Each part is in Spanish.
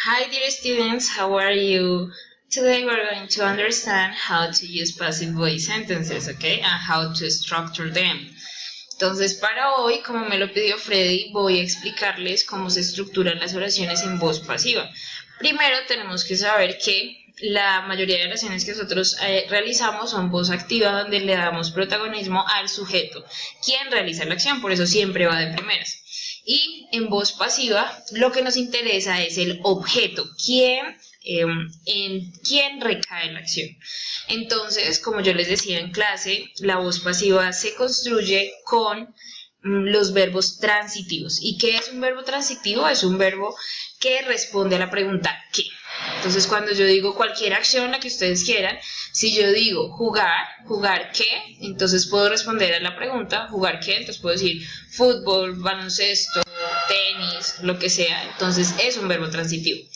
Hi dear students, how are you? Today we're going to understand how to use passive voice sentences, okay? And how to structure them. Entonces, para hoy, como me lo pidió Freddy, voy a explicarles cómo se estructuran las oraciones en voz pasiva. Primero tenemos que saber que la mayoría de oraciones que nosotros realizamos son voz activa, donde le damos protagonismo al sujeto, quien realiza la acción, por eso siempre va de primeras. Y en voz pasiva lo que nos interesa es el objeto, en quién recae la acción. Entonces, como yo les decía en clase, la voz pasiva se construye con los verbos transitivos. ¿Y qué es un verbo transitivo? Es un verbo que responde a la pregunta ¿qué? Entonces, cuando yo digo cualquier acción, la que ustedes quieran, si yo digo jugar, ¿jugar qué? Entonces puedo responder a la pregunta, ¿jugar qué? Entonces puedo decir fútbol, baloncesto, tenis, lo que sea. Entonces es un verbo transitivo.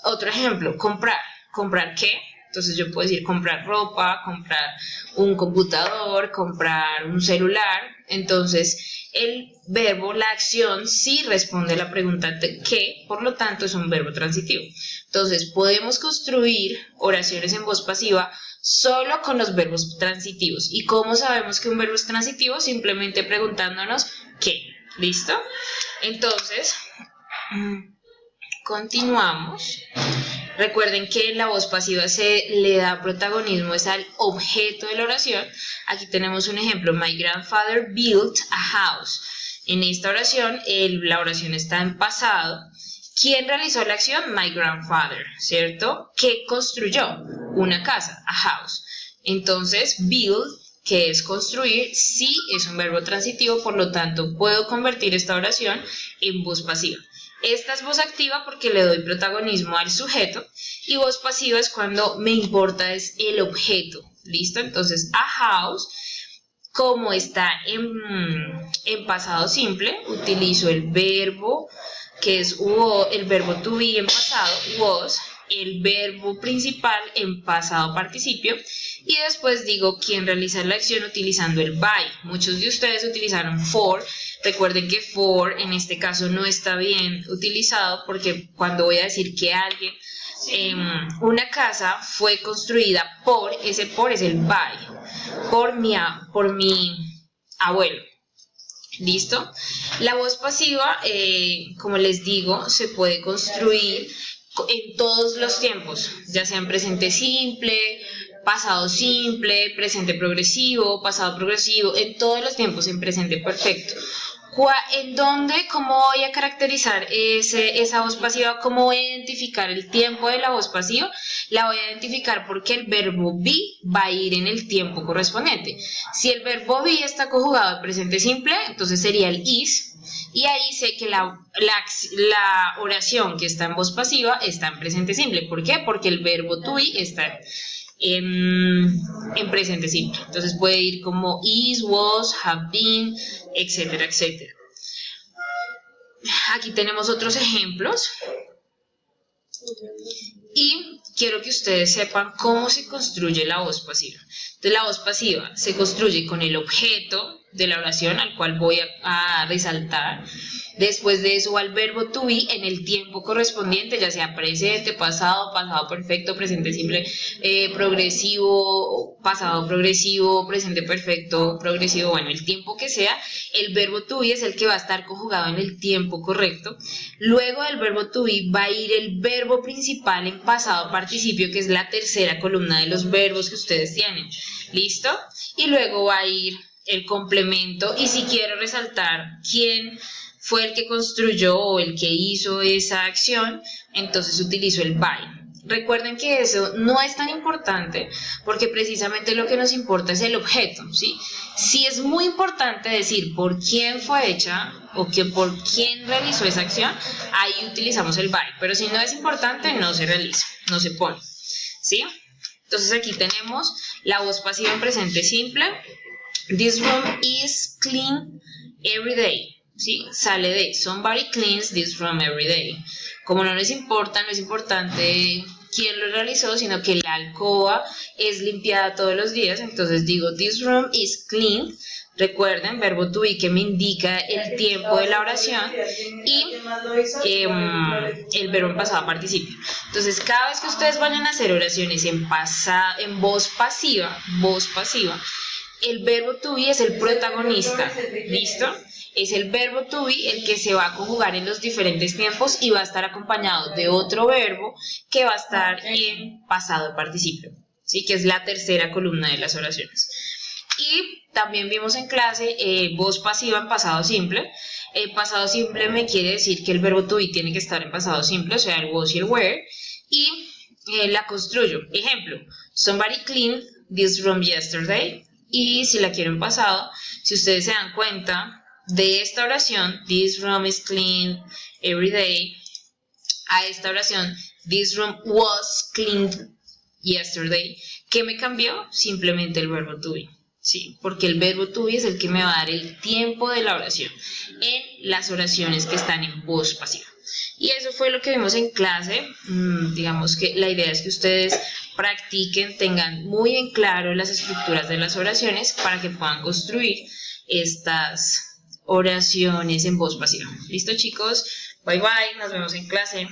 Otro ejemplo, comprar. ¿Comprar qué? Entonces yo puedo decir comprar ropa, comprar un computador, comprar un celular. Entonces el verbo, la acción, sí responde a la pregunta ¿qué? Por lo tanto es un verbo transitivo. Entonces podemos construir oraciones en voz pasiva solo con los verbos transitivos. ¿Y cómo sabemos que un verbo es transitivo? Simplemente preguntándonos ¿qué? ¿Listo? Entonces, continuamos. Recuerden que en la voz pasiva se le da protagonismo es al objeto de la oración. Aquí tenemos un ejemplo, my grandfather built a house. En esta oración, la oración está en pasado. ¿Quién realizó la acción? My grandfather, ¿cierto? ¿Qué construyó? Una casa, a house. Entonces, build, que es construir, sí es un verbo transitivo, por lo tanto, puedo convertir esta oración en voz pasiva. Esta es voz activa porque le doy protagonismo al sujeto y voz pasiva es cuando me importa es el objeto, ¿listo? Entonces, a house, como está en pasado simple, utilizo el verbo, que es el verbo to be en pasado, was, el verbo principal en pasado participio y después digo quién realiza la acción utilizando el by. Muchos de ustedes utilizaron for. Recuerden que for en este caso no está bien utilizado porque cuando voy a decir que alguien, una casa fue construida por, ese por es el by, por mi abuelo. ¿Listo? La voz pasiva, como les digo, se puede construir en todos los tiempos, ya sea en presente simple, pasado simple, presente progresivo, pasado progresivo, en todos los tiempos en presente perfecto. ¿En dónde? ¿Cómo voy a caracterizar esa voz pasiva? ¿Cómo voy a identificar el tiempo de la voz pasiva? La voy a identificar porque el verbo be va a ir en el tiempo correspondiente. Si el verbo be está conjugado en presente simple, entonces sería el is. Y ahí sé que la oración que está en voz pasiva está en presente simple. ¿Por qué? Porque el verbo to be está en presente simple. Entonces puede ir como is, was, have been, etcétera, etcétera. Aquí tenemos otros ejemplos. Y quiero que ustedes sepan cómo se construye la voz pasiva. Entonces la voz pasiva se construye con el objeto de la oración al cual voy a resaltar. Después de eso va el verbo to be en el tiempo correspondiente, ya sea presente, pasado, pasado perfecto, presente simple, progresivo, pasado progresivo, presente perfecto, progresivo, bueno, el tiempo que sea. El verbo to be es el que va a estar conjugado en el tiempo correcto. Luego del verbo to be va a ir el verbo principal en pasado participio, que es la tercera columna de los verbos que ustedes tienen. ¿Listo? Y luego va a ir el complemento, y si quiero resaltar quién fue el que construyó o el que hizo esa acción, entonces utilizo el by. Recuerden que eso no es tan importante porque precisamente lo que nos importa es el objeto, ¿sí? Sí es muy importante decir por quién fue hecha o por quién realizó esa acción, ahí utilizamos el by, pero si no es importante no se realiza, no se pone, ¿sí? Entonces aquí tenemos la voz pasiva en presente simple. This room is clean every day. ¿Sí? Sale de somebody cleans this room every day. Como no les importa, no es importante quién lo realizó, sino que la alcoba es limpiada todos los días. Entonces digo, this room is cleaned Recuerden, verbo to be que me indica el tiempo de la oración y el verbo en pasado participio. Entonces, cada vez que ustedes vayan a hacer oraciones en voz pasiva, el verbo to be es el protagonista, ¿listo? Es el verbo to be el que se va a conjugar en los diferentes tiempos y va a estar acompañado de otro verbo que va a estar en pasado participio, ¿sí? Que es la tercera columna de las oraciones. Y también vimos en clase voz pasiva en pasado simple. Pasado simple me quiere decir que el verbo to be tiene que estar en pasado simple, o sea, el was y el were. Y la construyo. Ejemplo, somebody cleaned this room yesterday. Y si la quiero en pasado, si ustedes se dan cuenta de esta oración, this room is cleaned every day, a esta oración, this room was cleaned yesterday, ¿qué me cambió? Simplemente el verbo to be. Sí, porque el verbo to be es el que me va a dar el tiempo de la oración en las oraciones que están en voz pasiva. Y eso fue lo que vimos en clase. Digamos que la idea es que ustedes practiquen, tengan muy en claro las estructuras de las oraciones para que puedan construir estas oraciones en voz pasiva. ¿Listo, chicos? Bye bye, nos vemos en clase.